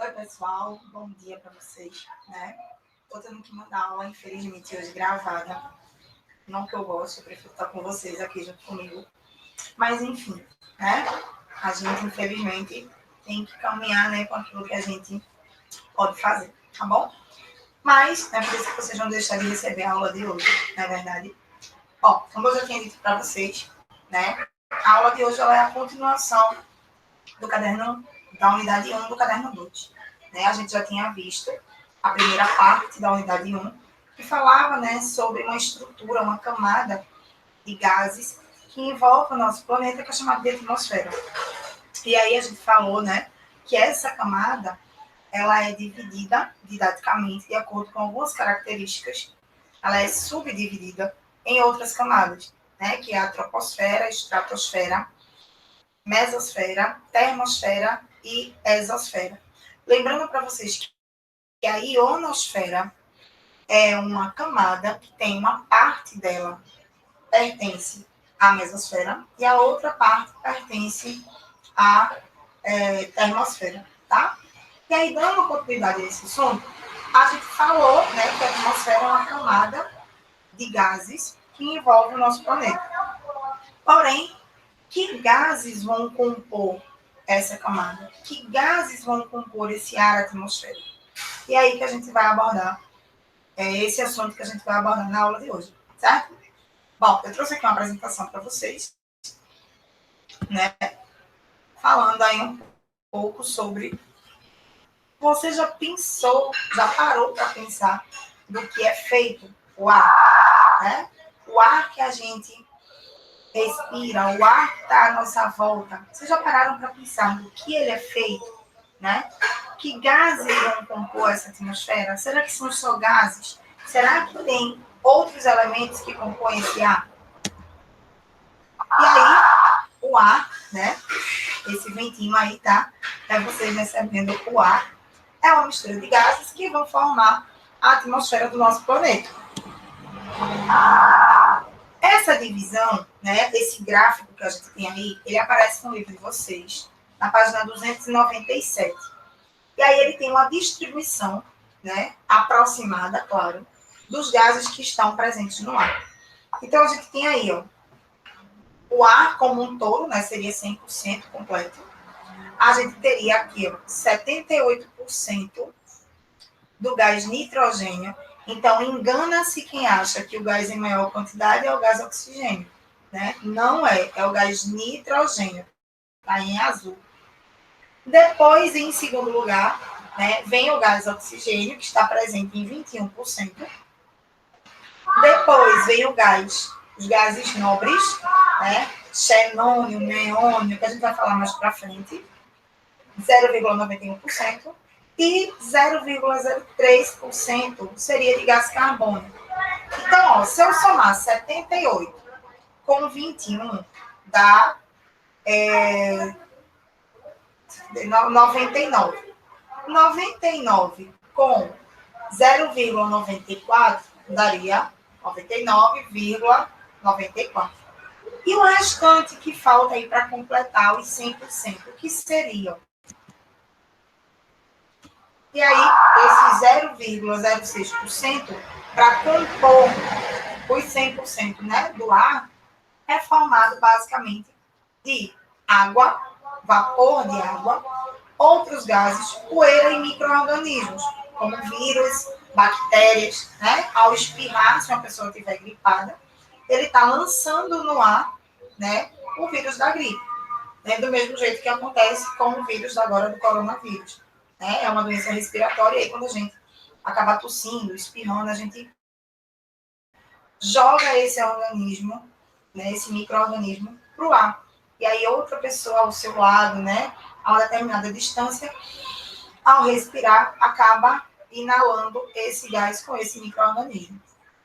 Oi, pessoal. Bom dia para vocês, né? Tô tendo que mandar aula, infelizmente, hoje gravada. Não que eu goste, eu prefiro estar com vocês aqui junto comigo. Mas, enfim, né? A gente, infelizmente, tem que caminhar, né, com aquilo que a gente pode fazer, tá bom? Mas, é por isso que vocês vão deixar de receber a aula de hoje, não é verdade? Ó, como eu já tinha dito para vocês, né? A aula de hoje ela é a continuação do caderno da unidade 1 do caderno 2. Né? A gente já tinha visto a primeira parte da unidade 1, que falava, né, sobre uma estrutura, uma camada de gases que envolve o nosso planeta, que é chamada de atmosfera. E aí a gente falou, né, que essa camada ela é dividida didaticamente de acordo com algumas características. Ela é subdividida em outras camadas, né, que é a troposfera, estratosfera, mesosfera, termosfera e exosfera. Lembrando para vocês que a ionosfera é uma camada que tem uma parte dela pertence à mesosfera e a outra parte pertence à termosfera, tá? E aí, dando continuidade a esse assunto, a gente falou, né, que a atmosfera é uma camada de gases que envolve o nosso planeta. Porém, que gases vão compor essa camada? Que gases vão compor esse ar atmosférico? E aí que a gente vai abordar esse assunto que a gente vai abordar na aula de hoje, certo? Bom, eu trouxe aqui uma apresentação para vocês, né? Falando aí um pouco sobre... Você já pensou, já parou para pensar do que é feito o ar, né? O ar que a gente respira, o ar que está à nossa volta. Vocês já pararam para pensar do que ele é feito, né? Que gases vão compor essa atmosfera? Será que são só gases? Será que tem outros elementos que compõem esse ar? E aí, o ar, né? Esse ventinho aí, tá? É vocês recebendo o ar. É uma mistura de gases que vão formar a atmosfera do nosso planeta. Essa divisão, né, esse gráfico que a gente tem aí, ele aparece no livro de vocês, na página 297. E aí ele tem uma distribuição, né, aproximada, claro, dos gases que estão presentes no ar. Então, a gente tem aí, ó, o ar como um todo, né, seria 100% completo. A gente teria aqui, ó, 78% do gás nitrogênio. Então, engana-se quem acha que o gás em maior quantidade é o gás oxigênio, né? Não é, é o gás nitrogênio, está em azul. Depois, em segundo lugar, né, vem o gás oxigênio, que está presente em 21%. Depois vem o gás, os gases nobres, né, xenônio, neônio, que a gente vai falar mais para frente, 0,91%. E 0,03% seria de gás carbônico. Então, ó, se eu somar 78 com 21, dá 99. 99 com 0,94 daria 99,94. E o restante que falta aí para completar os 100%, que seriam? E aí, esse 0,06% para compor os 100%, né, do ar, é formado basicamente de água, vapor de água, outros gases, poeira e micro-organismos, como vírus, bactérias, né? Ao espirrar, se uma pessoa estiver gripada, ele está lançando no ar, né, o vírus da gripe, né? Do mesmo jeito que acontece com o vírus agora do coronavírus. Né? É uma doença respiratória, e aí quando a gente acaba tossindo, espirrando, a gente joga esse organismo, né, esse micro-organismo, para o ar. E aí outra pessoa ao seu lado, né, a uma determinada distância, ao respirar, acaba inalando esse gás com esse micro-organismo.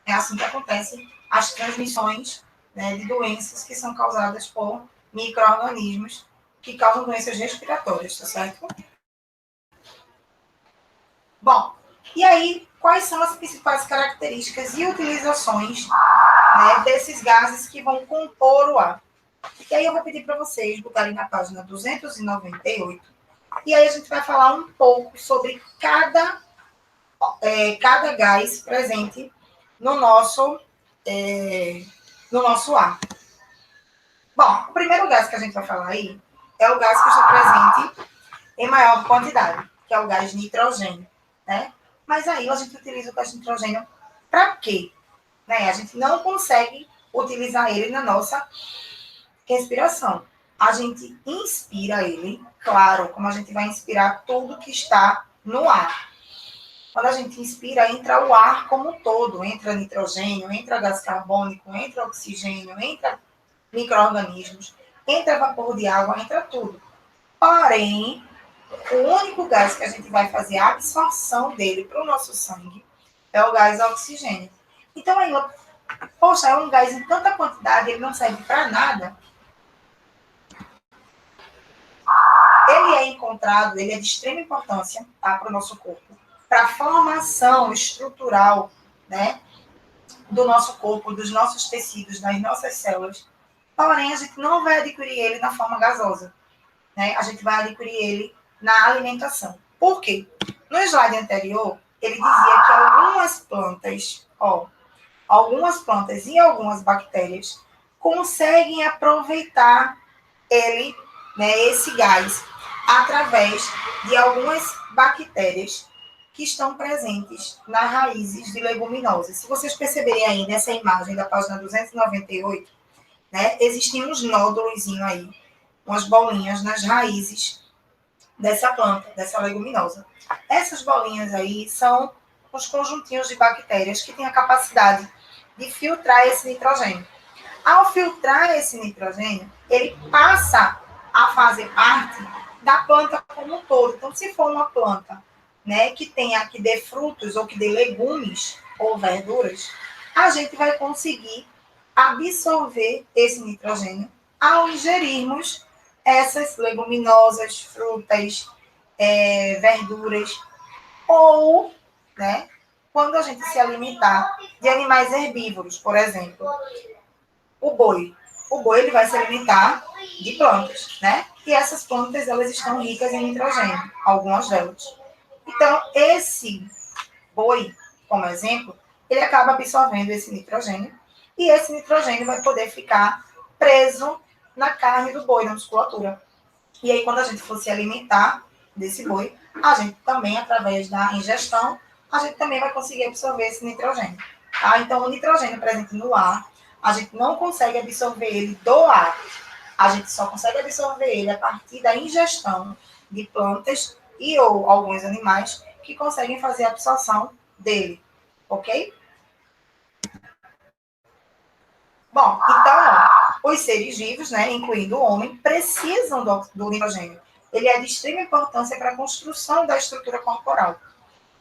É assim que acontecem as transmissões, né, de doenças que são causadas por micro-organismos que causam doenças respiratórias, tá certo? Bom, e aí, quais são as principais características e utilizações, né, desses gases que vão compor o ar? E aí eu vou pedir para vocês botarem na página 298 E aí a gente vai falar um pouco sobre cada gás presente no nosso, ar. Bom, o primeiro gás que a gente vai falar aí é o gás que está presente em maior quantidade, que é o gás nitrogênio, né? Mas aí a gente utiliza o gás nitrogênio para quê? Né? A gente não consegue utilizar ele na nossa respiração. A gente inspira ele, claro, como a gente vai inspirar tudo que está no ar. Quando a gente inspira, entra o ar como um todo, entra nitrogênio, entra gás carbônico, entra oxigênio, entra micro-organismos, entra vapor de água, entra tudo. Porém, o único gás que a gente vai fazer a absorção dele para o nosso sangue é o gás oxigênio. Então, aí, poxa, é um gás em tanta quantidade, ele não serve para nada. Ele é encontrado, ele é de extrema importância, tá, para o nosso corpo, para a formação estrutural, né, do nosso corpo, dos nossos tecidos, das nossas células. Porém, a gente não vai adquirir ele na forma gasosa, né? A gente vai adquirir ele na alimentação. Por quê? No slide anterior, ele dizia que algumas plantas e algumas bactérias conseguem aproveitar ele, né, esse gás, através de algumas bactérias que estão presentes nas raízes de leguminosas. Se vocês perceberem aí nessa imagem da página 298, né, existem uns nódulos aí, umas bolinhas nas raízes dessa planta, dessa leguminosa. Essas bolinhas aí são os conjuntinhos de bactérias que têm a capacidade de filtrar esse nitrogênio. Ao filtrar esse nitrogênio, ele passa a fazer parte da planta como um todo. Então, se for uma planta, né, que dê frutos ou que dê legumes ou verduras, a gente vai conseguir absorver esse nitrogênio ao ingerirmos essas leguminosas, frutas, verduras, ou, né, quando a gente se alimentar de animais herbívoros, por exemplo, o boi. O boi ele vai se alimentar de plantas, né? E essas plantas elas estão ricas em nitrogênio, algumas delas. Então, esse boi, como exemplo, ele acaba absorvendo esse nitrogênio e esse nitrogênio vai poder ficar preso na carne do boi, na musculatura. E aí, quando a gente for se alimentar desse boi, a gente também, através da ingestão, a gente também vai conseguir absorver esse nitrogênio. Tá? Então, o nitrogênio presente no ar, a gente não consegue absorver ele do ar. A gente só consegue absorver ele a partir da ingestão de plantas e ou alguns animais que conseguem fazer a absorção dele. Ok? Bom, então, os seres vivos, né, incluindo o homem, precisam do nitrogênio. Ele é de extrema importância para a construção da estrutura corporal.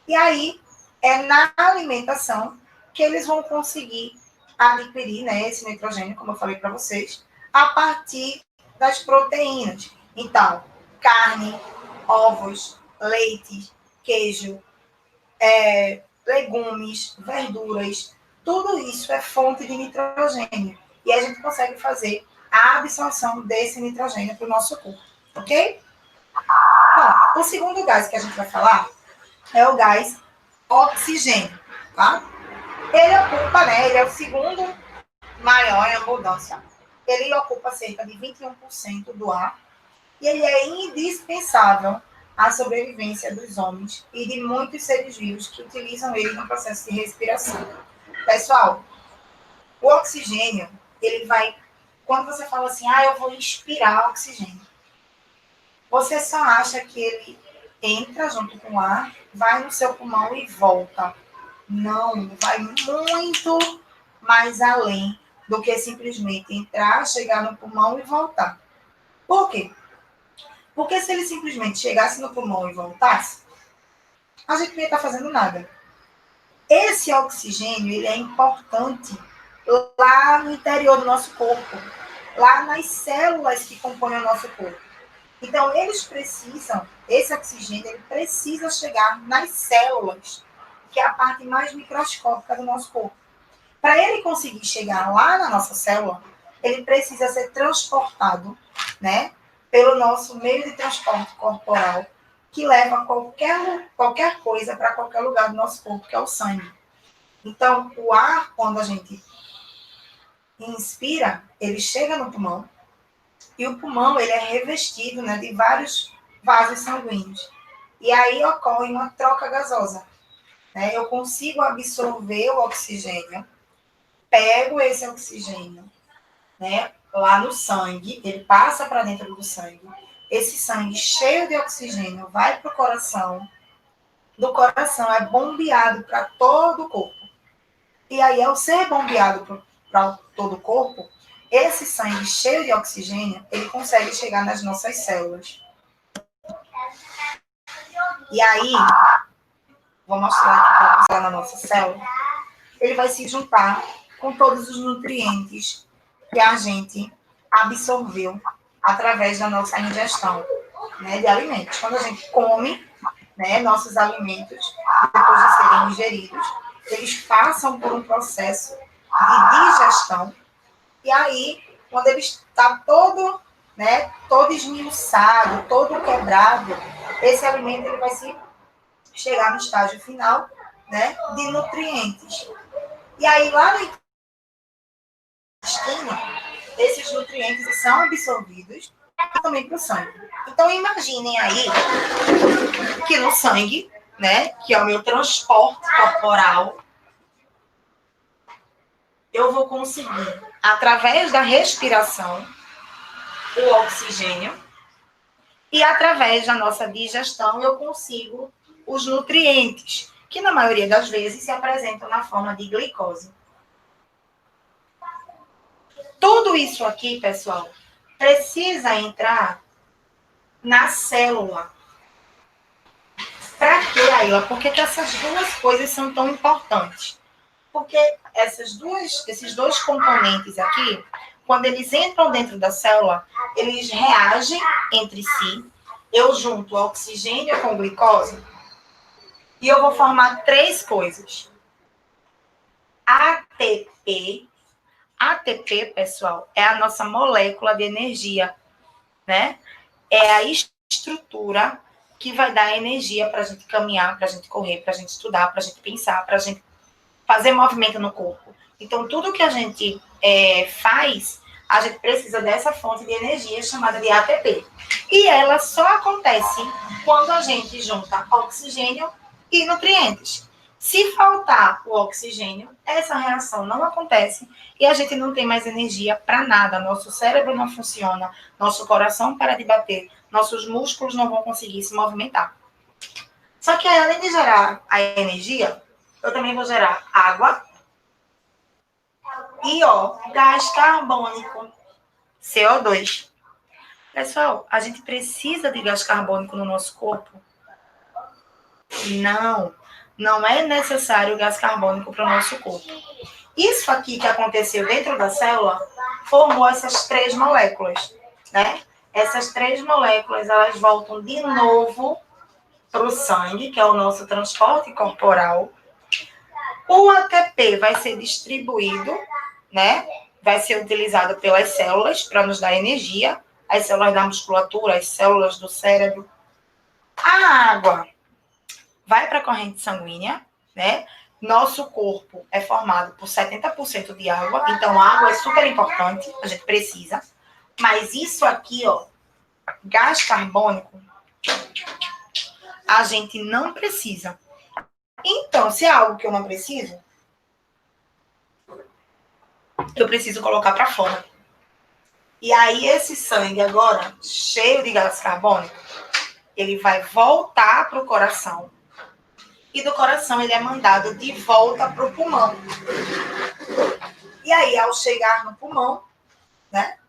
E aí, é na alimentação que eles vão conseguir adquirir, né, esse nitrogênio, como eu falei para vocês, a partir das proteínas. Então, carne, ovos, leite, queijo, legumes, verduras, tudo isso é fonte de nitrogênio. E a gente consegue fazer a absorção desse nitrogênio para o nosso corpo, ok? Bom, o segundo gás que a gente vai falar é o gás oxigênio, tá? Ele ocupa, né, ele é o segundo maior em abundância. Ele ocupa cerca de 21% do ar e ele é indispensável à sobrevivência dos homens e de muitos seres vivos que utilizam ele no processo de respiração. Pessoal, o oxigênio, ele vai... Quando você fala assim, eu vou inspirar oxigênio, você só acha que ele entra junto com o ar, vai no seu pulmão e volta. Não, vai muito mais além do que simplesmente entrar, chegar no pulmão e voltar. Por quê? Porque se ele simplesmente chegasse no pulmão e voltasse, a gente não ia estar fazendo nada. Esse oxigênio, ele é importante lá no interior do nosso corpo, lá nas células que compõem o nosso corpo. Então, esse oxigênio, ele precisa chegar nas células, que é a parte mais microscópica do nosso corpo. Para ele conseguir chegar lá na nossa célula, ele precisa ser transportado, né, pelo nosso meio de transporte corporal, que leva qualquer coisa para qualquer lugar do nosso corpo, que é o sangue. Então, o ar, quando a gente inspira, ele chega no pulmão, e o pulmão ele é revestido, né, de vários vasos sanguíneos. E aí ocorre uma troca gasosa. Né? Eu consigo absorver o oxigênio, pego esse oxigênio, né, lá no sangue, ele passa para dentro do sangue. Esse sangue cheio de oxigênio vai para o coração, do coração é bombeado para todo o corpo. E aí, ao ser bombeado para todo o corpo, esse sangue cheio de oxigênio, ele consegue chegar nas nossas células. E aí, vou mostrar aqui para você na nossa célula, ele vai se juntar com todos os nutrientes que a gente absorveu através da nossa ingestão, né, de alimentos. Quando a gente come, né, nossos alimentos, depois de serem ingeridos, eles passam por um processo de digestão, e aí, quando ele está todo, né, todo esmiuçado, todo quebrado, esse alimento ele vai chegar no estágio final, né, de nutrientes. E aí, lá no intestino, esses nutrientes são absorvidos também para o sangue. Então, imaginem aí que no sangue, né, que é o meu transporte corporal, eu vou conseguir, através da respiração, o oxigênio, e através da nossa digestão, eu consigo os nutrientes, que na maioria das vezes se apresentam na forma de glicose. Tudo isso aqui, pessoal, precisa entrar na célula. Para quê, Aila? Por que essas duas coisas são tão importantes? Porque esses dois componentes aqui, quando eles entram dentro da célula, eles reagem entre si. Eu junto oxigênio com glicose e eu vou formar três coisas. ATP. ATP, pessoal, é a nossa molécula de energia, né? É a estrutura que vai dar energia para a gente caminhar, para a gente correr, para a gente estudar, para a gente pensar, para a gente fazer movimento no corpo. Então, tudo que a gente faz, a gente precisa dessa fonte de energia chamada de ATP. E ela só acontece quando a gente junta oxigênio e nutrientes. Se faltar o oxigênio, essa reação não acontece e a gente não tem mais energia para nada. Nosso cérebro não funciona, nosso coração para de bater, nossos músculos não vão conseguir se movimentar. Só que além de gerar a energia, eu também vou gerar água e, gás carbônico, CO2. Pessoal, a gente precisa de gás carbônico no nosso corpo? Não é necessário gás carbônico para o nosso corpo. Isso aqui que aconteceu dentro da célula formou essas três moléculas, né? Essas três moléculas, elas voltam de novo para o sangue, que é o nosso transporte corporal. O ATP vai ser distribuído, né? Vai ser utilizado pelas células para nos dar energia, as células da musculatura, as células do cérebro. A água vai para a corrente sanguínea, né? Nosso corpo é formado por 70% de água, então a água é super importante, a gente precisa. Mas isso aqui, gás carbônico, a gente não precisa. Então, se é algo que eu não preciso, eu preciso colocar para fora. E aí, esse sangue agora, cheio de gás carbônico, ele vai voltar para o coração. E do coração, ele é mandado de volta para o pulmão. E aí, ao chegar no pulmão, né,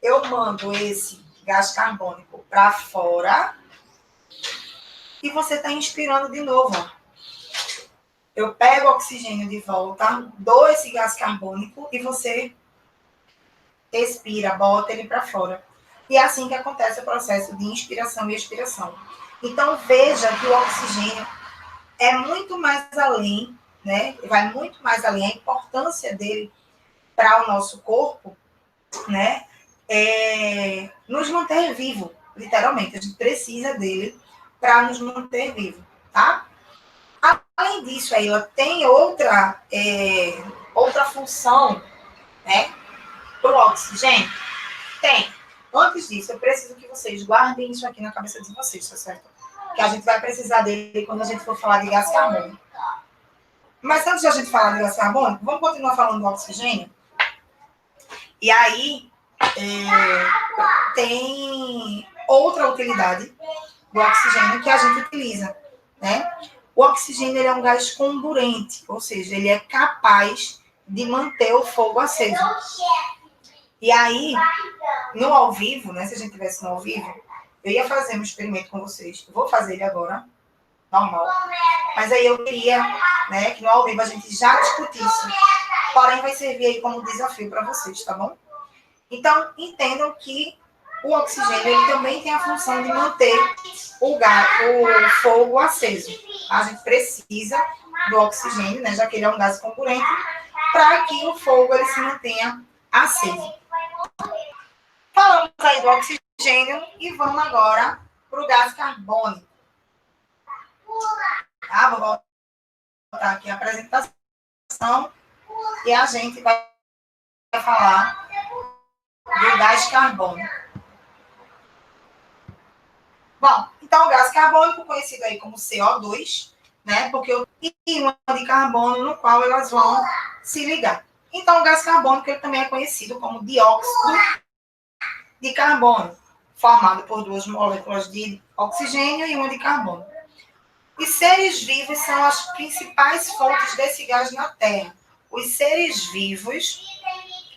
eu mando esse gás carbônico para fora. E você está inspirando de novo, Eu pego o oxigênio de volta, dou esse gás carbônico e você expira, bota ele para fora. E é assim que acontece o processo de inspiração e expiração. Então, veja que o oxigênio é muito mais além, né? Vai muito mais além, a importância dele para o nosso corpo, né? nos manter vivo, literalmente. A gente precisa dele para nos manter vivo, tá? Além disso, aí, ela tem outra função, né, para o oxigênio? Tem. Antes disso, eu preciso que vocês guardem isso aqui na cabeça de vocês, tá certo? Que a gente vai precisar dele quando a gente for falar de gás carbônico. Mas antes de a gente falar de gás carbônico, vamos continuar falando do oxigênio? E aí, tem outra utilidade do oxigênio que a gente utiliza, né? O oxigênio ele é um gás comburente, ou seja, ele é capaz de manter o fogo aceso. E aí, no ao vivo, né? Se a gente tivesse no ao vivo, eu ia fazer um experimento com vocês. Eu vou fazer ele agora, normal. Mas aí eu queria, né, que no ao vivo a gente já discutisse. Porém, vai servir aí como desafio para vocês, tá bom? Então, entendam que o oxigênio ele também tem a função de manter o fogo aceso. A gente precisa do oxigênio, né, já que ele é um gás comburente, para que o fogo ele se mantenha aceso. Falamos aí do oxigênio e vamos agora para o gás carbônico. Tá? Vou voltar aqui a apresentação e a gente vai falar do gás carbônico. Bom, então o gás carbônico, conhecido aí como CO2, né? Porque o íon de carbono no qual elas vão se ligar. Então, o gás carbônico ele também é conhecido como dióxido de carbono, formado por duas moléculas de oxigênio e uma de carbono. Os seres vivos são as principais fontes desse gás na Terra. Os seres vivos,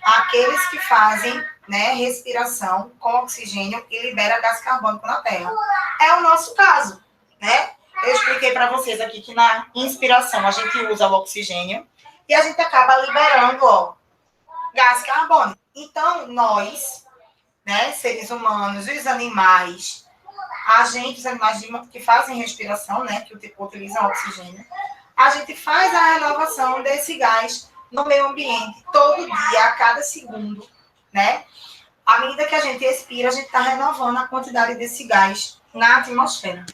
aqueles que fazem, né, respiração com oxigênio e libera gás carbônico na Terra. É o nosso caso, né? Eu expliquei para vocês aqui que na inspiração a gente usa o oxigênio e a gente acaba liberando, ó, gás carbônico. Então, nós, né, seres humanos, os animais, os animais que fazem respiração, né, que utilizam oxigênio, a gente faz a renovação desse gás no meio ambiente, todo dia, a cada segundo, né? À medida que a gente expira, a gente está renovando a quantidade desse gás na atmosfera.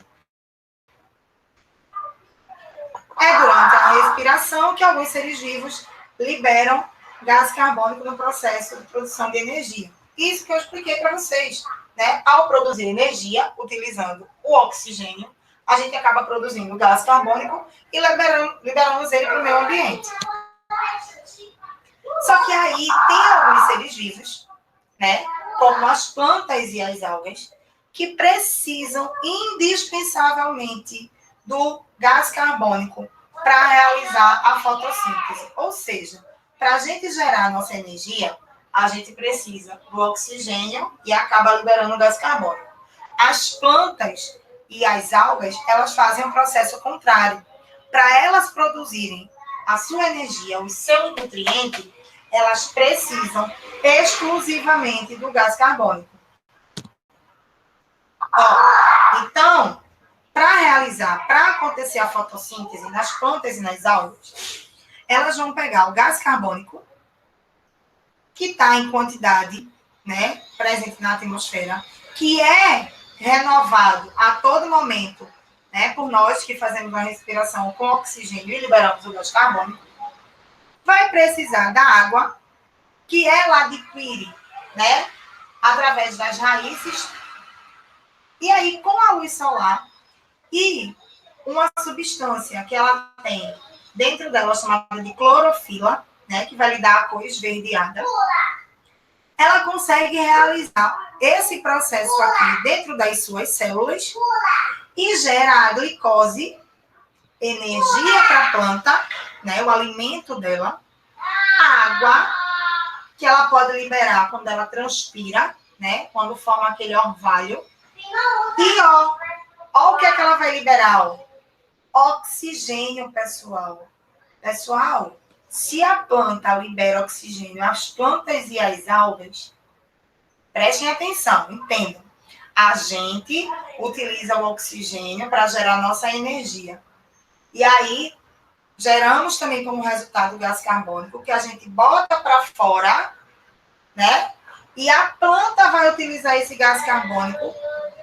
É durante a respiração que alguns seres vivos liberam gás carbônico no processo de produção de energia. Isso que eu expliquei para vocês, né? Ao produzir energia, utilizando o oxigênio, a gente acaba produzindo gás carbônico e liberamos ele para o meio ambiente. Só que aí tem alguns seres vivos, né? Como as plantas e as algas, que precisam indispensavelmente do gás carbônico para realizar a fotossíntese. Ou seja, para a gente gerar a nossa energia, a gente precisa do oxigênio e acaba liberando o gás carbônico. As plantas e as algas, elas fazem um processo contrário. Para elas produzirem a sua energia, o seu nutriente, elas precisam exclusivamente do gás carbônico. Ó, então, para acontecer a fotossíntese nas plantas e nas algas, elas vão pegar o gás carbônico, que está em quantidade, né, presente na atmosfera, que é renovado a todo momento, né, por nós que fazemos a respiração com oxigênio e liberamos o gás carbônico, vai precisar da água, que ela adquire, né, através das raízes, e aí com a luz solar e uma substância que ela tem dentro dela chamada de clorofila, né, que vai lhe dar a cor esverdeada, ela consegue realizar esse processo aqui dentro das suas células e gera a glicose, energia para a planta, né, o alimento dela, água, que ela pode liberar quando ela transpira, né, quando forma aquele orvalho, e ó o que é que ela vai liberar, ó? Oxigênio, pessoal. Pessoal, se a planta libera oxigênio, as plantas e as algas, prestem atenção, entendam. A gente utiliza o oxigênio para gerar nossa energia. E aí, geramos também como resultado o gás carbônico, que a gente bota para fora, né? E a planta vai utilizar esse gás carbônico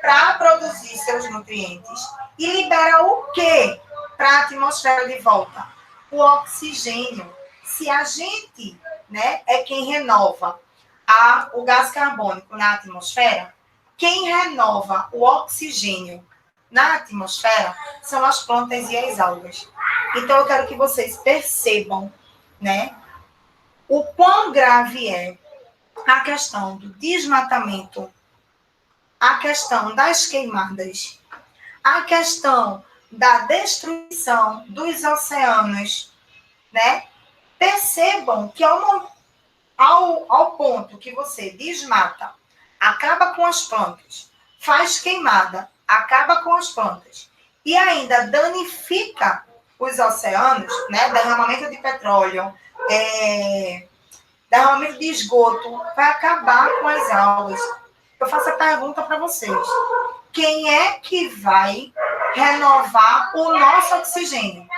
para produzir seus nutrientes e libera o quê para a atmosfera de volta? O oxigênio. Se a gente, né, é quem renova o gás carbônico na atmosfera, quem renova o oxigênio na atmosfera são as plantas e as algas. Então, eu quero que vocês percebam, né, o quão grave é a questão do desmatamento, a questão das queimadas, a questão da destruição dos oceanos, né? Percebam que ao ponto que você desmata, acaba com as plantas, faz queimada, acaba com as plantas, e ainda danifica os oceanos, né? Derramamento de petróleo, derramamento de esgoto, vai acabar com as algas. Eu faço a pergunta para vocês. Quem é que vai renovar o nosso oxigênio?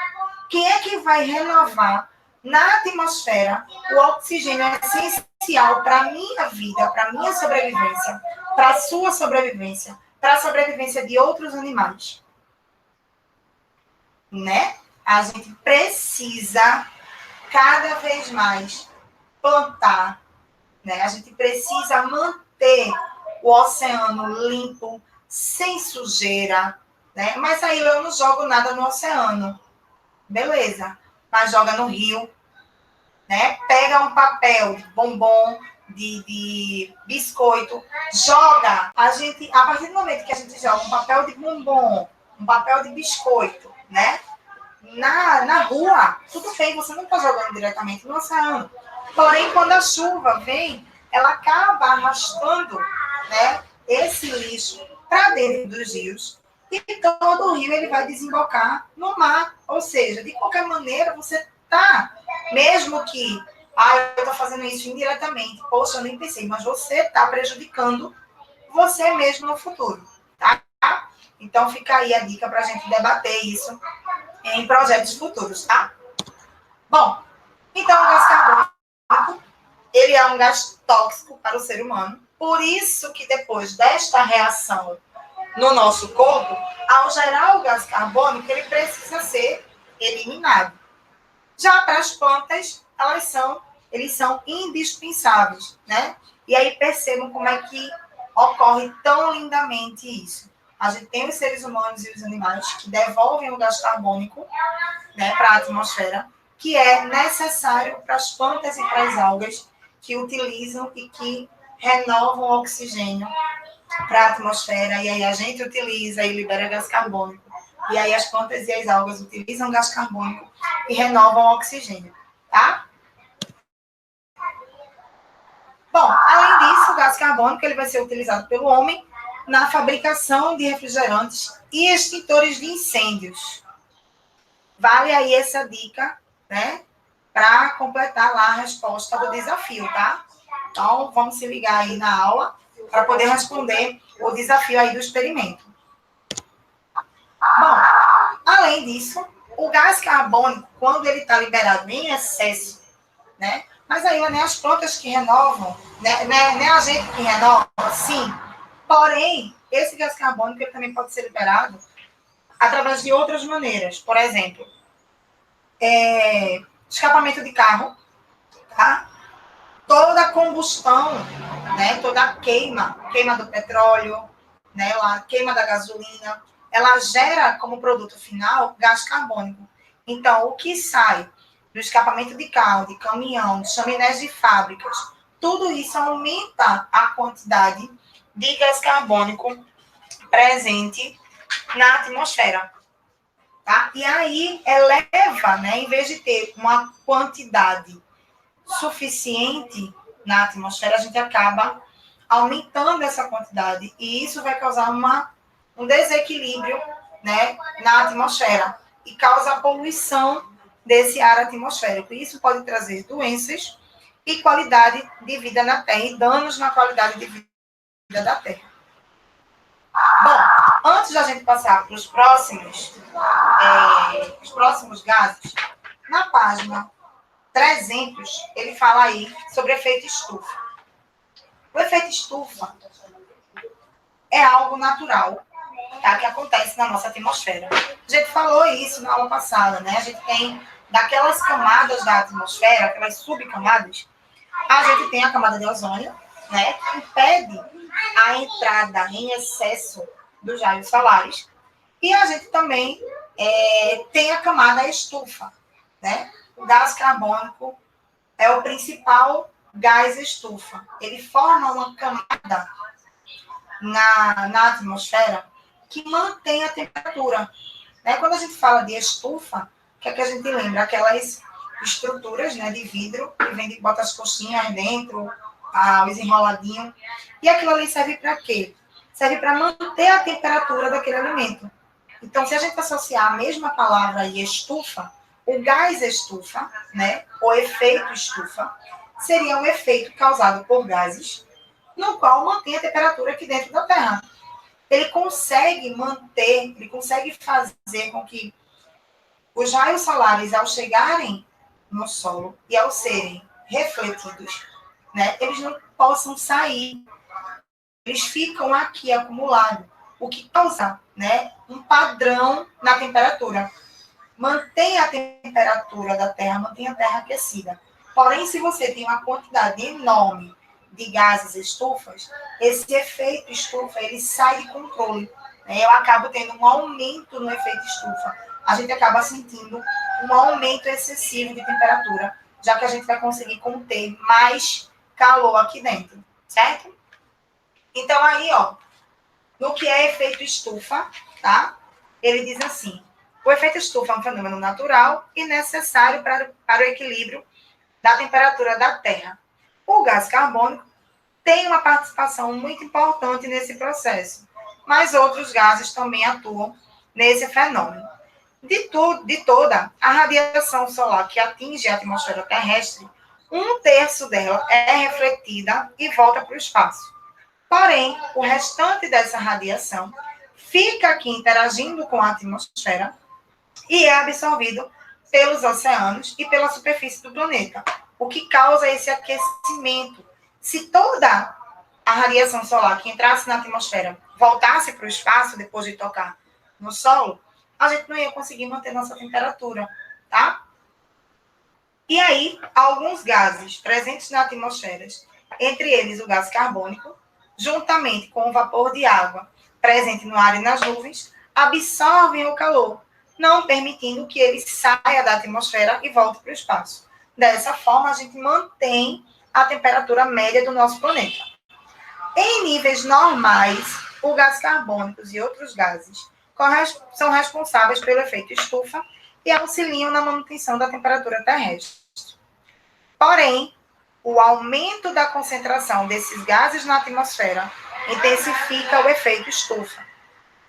Quem é que vai renovar na atmosfera o oxigênio essencial para a minha vida, para a minha sobrevivência, para a sua sobrevivência, para a sobrevivência de outros animais? Né? A gente precisa cada vez mais plantar, né? A gente precisa manter o oceano limpo, sem sujeira, né? Mas aí eu não jogo nada no oceano, beleza? Mas joga no rio, né? Pega um papel de bombom, de biscoito, joga. A partir do momento que a gente joga um papel de bombom, um papel de biscoito, né? Na rua, tudo bem, você não está jogando diretamente no oceano. Porém, quando a chuva vem, ela acaba arrastando, né, esse lixo para dentro dos rios e todo o rio ele vai desembocar no mar. Ou seja, de qualquer maneira, você está, mesmo que eu estou fazendo isso indiretamente, poxa, eu nem pensei, mas você está prejudicando você mesmo no futuro, tá? Então, fica aí a dica para a gente debater isso em projetos futuros, tá? Bom, então o gás carbônico, ele é um gás tóxico para o ser humano. Por isso que depois desta reação no nosso corpo, ao gerar o gás carbônico, ele precisa ser eliminado. Já para as plantas, eles são indispensáveis, né? E aí percebam como é que ocorre tão lindamente isso. A gente tem os seres humanos e os animais que devolvem o gás carbônico, né, para a atmosfera, que é necessário para as plantas e para as algas que utilizam e que renovam o oxigênio para a atmosfera, e aí a gente utiliza e libera gás carbônico. E aí as plantas e as algas utilizam gás carbônico e renovam o oxigênio, tá? Bom, além disso, o gás carbônico ele vai ser utilizado pelo homem na fabricação de refrigerantes e extintores de incêndios. Vale aí essa dica, né? Para completar lá a resposta do desafio, tá? Então, vamos se ligar aí na aula para poder responder o desafio aí do experimento. Bom, além disso, o gás carbônico, quando ele está liberado em excesso, né? Mas aí não é nem as plantas que renovam, né? Nem a gente que renova, sim. Porém, esse gás carbônico ele também pode ser liberado através de outras maneiras. Por exemplo, escapamento de carro, tá? Toda a combustão, né? Toda a queima do petróleo, né? A queima da gasolina, ela gera como produto final gás carbônico. Então, o que sai do escapamento de carro, de caminhão, de chaminés de fábricas, tudo isso aumenta a quantidade de gás carbônico presente na atmosfera. Tá? E aí eleva, né, em vez de ter uma quantidade suficiente na atmosfera, a gente acaba aumentando essa quantidade. E isso vai causar um desequilíbrio, né, na atmosfera e causa a poluição desse ar atmosférico. Isso pode trazer doenças e qualidade de vida na Terra e danos na qualidade de vida da Terra. Bom, antes da gente passar para os próximos gases, na página 300, ele fala aí sobre efeito estufa. O efeito estufa é algo natural, tá, que acontece na nossa atmosfera. A gente falou isso na aula passada, né? A gente tem, daquelas camadas da atmosfera, aquelas subcamadas, a gente tem a camada de ozônio, né, que impede a entrada em excesso dos raios solares. E a gente também tem a camada estufa, né? O gás carbônico é o principal gás estufa. Ele forma uma camada na atmosfera que mantém a temperatura. Né? Quando a gente fala de estufa, o que é que a gente lembra? Aquelas estruturas, né, de vidro que vem de bota as coxinhas dentro, os enroladinhos. E aquilo ali serve para quê? Serve para manter a temperatura daquele alimento. Então, se a gente associar a mesma palavra aí, estufa, o gás estufa, né, o efeito estufa, seria um efeito causado por gases, no qual mantém a temperatura aqui dentro da Terra. Ele consegue manter, ele consegue fazer com que os raios solares, ao chegarem no solo e ao serem refletidos, né, eles não possam sair, eles ficam aqui acumulados, o que causa, né, um padrão na temperatura. Mantém a temperatura da Terra, mantém a Terra aquecida. Porém, se você tem uma quantidade enorme de gases estufas, esse efeito estufa, ele sai de controle. Né? Eu acabo tendo um aumento no efeito estufa. A gente acaba sentindo um aumento excessivo de temperatura, já que a gente vai conseguir conter mais calor aqui dentro, certo? Então, aí, ó, no que é efeito estufa, tá? Ele diz assim: o efeito estufa é um fenômeno natural e necessário para o equilíbrio da temperatura da Terra. O gás carbônico tem uma participação muito importante nesse processo, mas outros gases também atuam nesse fenômeno. De toda a radiação solar que atinge a atmosfera terrestre, 1/3 dela é refletida e volta para o espaço. Porém, o restante dessa radiação fica aqui interagindo com a atmosfera e é absorvido pelos oceanos e pela superfície do planeta, o que causa esse aquecimento. Se toda a radiação solar que entrasse na atmosfera voltasse para o espaço depois de tocar no solo, a gente não ia conseguir manter nossa temperatura, tá? E aí, alguns gases presentes na atmosfera, entre eles o gás carbônico, juntamente com o vapor de água presente no ar e nas nuvens, absorvem o calor, não permitindo que ele saia da atmosfera e volte para o espaço. Dessa forma, a gente mantém a temperatura média do nosso planeta. Em níveis normais, o gás carbônico e outros gases são responsáveis pelo efeito estufa e auxiliam na manutenção da temperatura terrestre. Porém, o aumento da concentração desses gases na atmosfera intensifica o efeito estufa.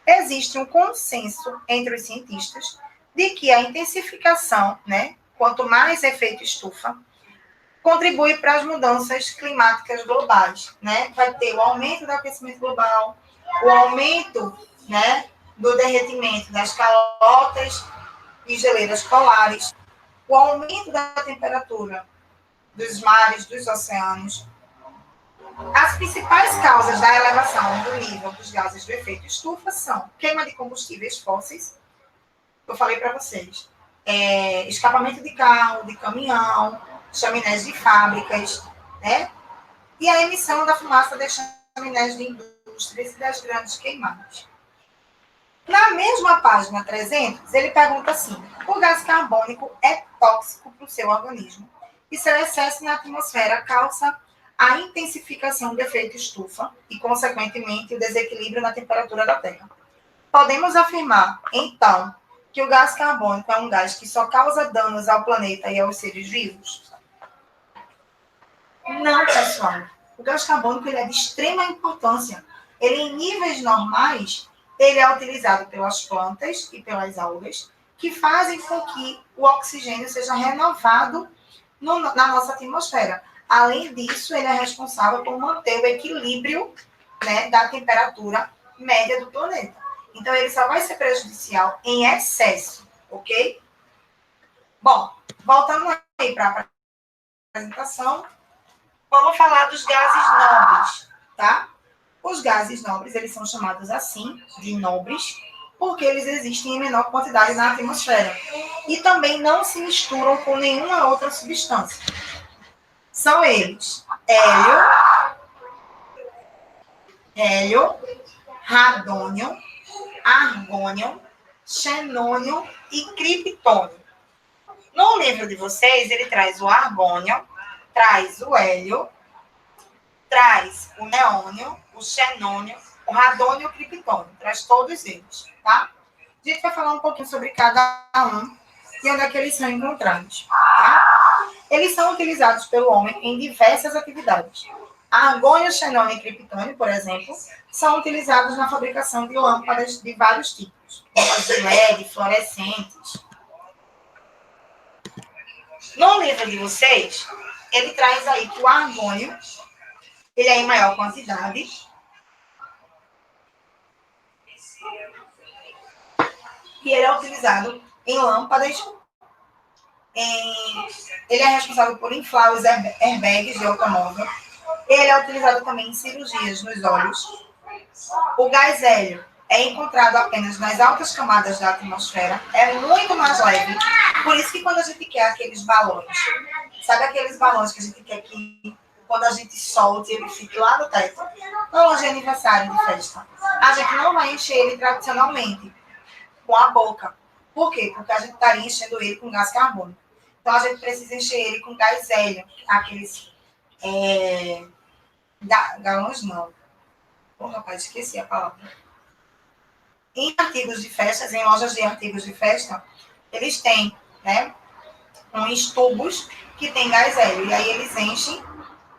Existe um consenso entre os cientistas de que a intensificação, né, quanto mais efeito estufa, contribui para as mudanças climáticas globais, né? Vai ter o aumento do aquecimento global, o aumento, né, do derretimento das calotas e geleiras polares, o aumento da temperatura dos mares, dos oceanos. As principais causas da elevação do nível dos gases do efeito estufa são queima de combustíveis fósseis, eu falei para vocês, escapamento de carro, de caminhão, chaminés de fábricas, né? E a emissão da fumaça das chaminés de indústrias e das grandes queimadas. Na mesma página 300, ele pergunta assim: o gás carbônico é tóxico para o seu organismo e seu excesso na atmosfera causa a intensificação do efeito estufa e, consequentemente, o desequilíbrio na temperatura da Terra. Podemos afirmar, então, que o gás carbônico é um gás que só causa danos ao planeta e aos seres vivos? Não, pessoal. O gás carbônico ele é de extrema importância. Ele, em níveis normais, ele é utilizado pelas plantas e pelas algas, que fazem com que o oxigênio seja renovado na nossa atmosfera. Além disso, ele é responsável por manter o equilíbrio, né, da temperatura média do planeta. Então, ele só vai ser prejudicial em excesso, ok? Bom, voltando aí para a apresentação, Vamos falar dos gases nobres, tá? Os gases nobres, eles são chamados assim, de nobres, porque eles existem em menor quantidade na atmosfera. E também não se misturam com nenhuma outra substância. São eles: hélio, radônio, argônio, xenônio e criptônio. No livro de vocês, ele traz o argônio, traz o hélio, traz o neônio, o xenônio, o radônio e o criptônio. Traz todos eles, tá? A gente vai falar um pouquinho sobre cada um e onde é que eles são encontrados, tá? Eles são utilizados pelo homem em diversas atividades. Argônio, xenônio e criptônio, por exemplo, são utilizados na fabricação de lâmpadas de vários tipos. Lâmpadas de LED, fluorescentes. No livro de vocês, ele traz aí que o argônio, ele é em maior quantidade. E ele é utilizado em lâmpadas. Ele é responsável por inflar os airbags de automóvel. Ele é utilizado também em cirurgias nos olhos. O gás hélio é encontrado apenas nas altas camadas da atmosfera. É muito mais leve. Por isso que quando a gente quer aqueles balões, sabe aqueles balões que a gente quer que quando a gente solte, ele fique lá no teto? Não, hoje é aniversário de festa. A gente não vai encher ele tradicionalmente com a boca. Por quê? Porque a gente estaria enchendo ele com gás carbônico. Então, a gente precisa encher ele com gás hélio. Aqueles galões, não. Oh, rapaz, esqueci a palavra. Em artigos de festas, em lojas de artigos de festa, eles têm, né, uns tubos que tem gás hélio. E aí eles enchem,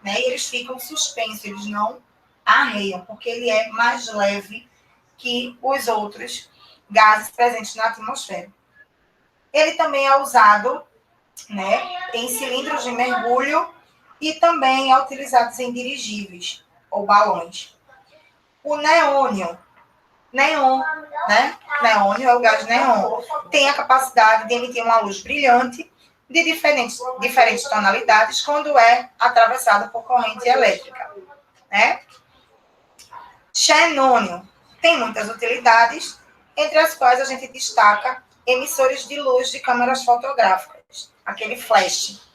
né, e eles ficam suspensos. Eles não arreiam, porque ele é mais leve que os outros gases presentes na atmosfera. Ele também é usado, né, em cilindros de mergulho e também é utilizado em dirigíveis ou balões. O neônio, né? Neônio é o gás neon. Tem a capacidade de emitir uma luz brilhante de diferentes tonalidades quando é atravessado por corrente elétrica, né? Xenônio tem muitas utilidades, entre as quais a gente destaca emissores de luz de câmeras fotográficas, aquele flash.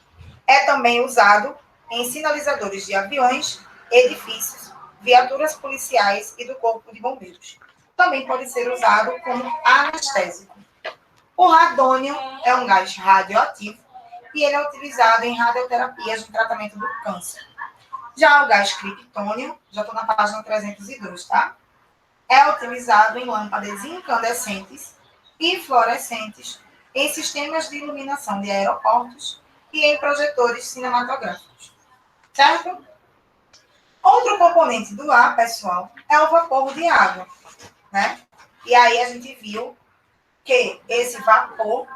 É também usado em sinalizadores de aviões, edifícios, viaturas policiais e do corpo de bombeiros. Também pode ser usado como anestésico. O radônio é um gás radioativo e ele é utilizado em radioterapias no tratamento do câncer. Já o gás criptônio, já estou na página 302, tá? É utilizado em lâmpadas incandescentes e fluorescentes, em sistemas de iluminação de aeroportos e em projetores cinematográficos. Certo? Outro componente do ar, pessoal, é o vapor de água, né? E aí a gente viu que esse vapor,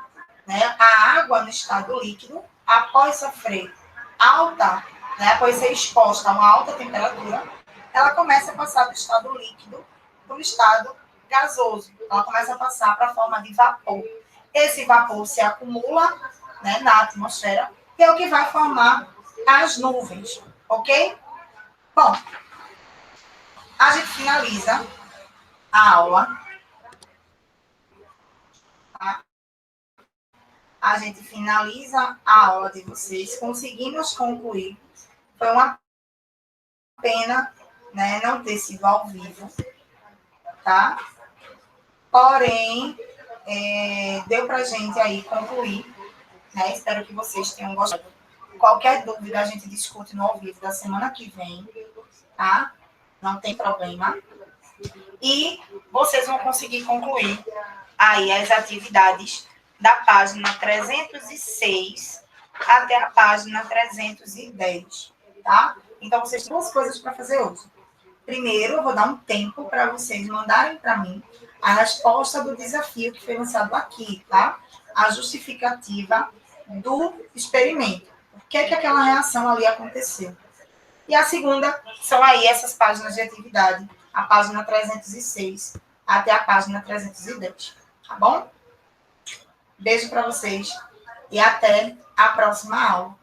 né, a água no estado líquido, após sofrer alta, né, após ser exposta a uma alta temperatura, ela começa a passar do estado líquido para o estado gasoso. Ela começa a passar para a forma de vapor. Esse vapor se acumula, né, na atmosfera, que é o que vai formar as nuvens, ok? Bom, a gente finaliza a aula. Tá? A gente finaliza a aula de vocês. Conseguimos concluir. Foi uma pena, né, não ter sido ao vivo, tá? Porém, deu pra gente aí concluir, né? Espero que vocês tenham gostado. Qualquer dúvida a gente discute no ao vivo da semana que vem, tá? Não tem problema. E vocês vão conseguir concluir aí as atividades da página 306 até a página 310, tá? Então, vocês têm duas coisas para fazer hoje. Primeiro, eu vou dar um tempo para vocês mandarem para mim a resposta do desafio que foi lançado aqui, tá? A justificativa do experimento. Por que aquela reação ali aconteceu? E a segunda são aí essas páginas de atividade, a página 306 até a página 310, tá bom? Beijo para vocês e até a próxima aula.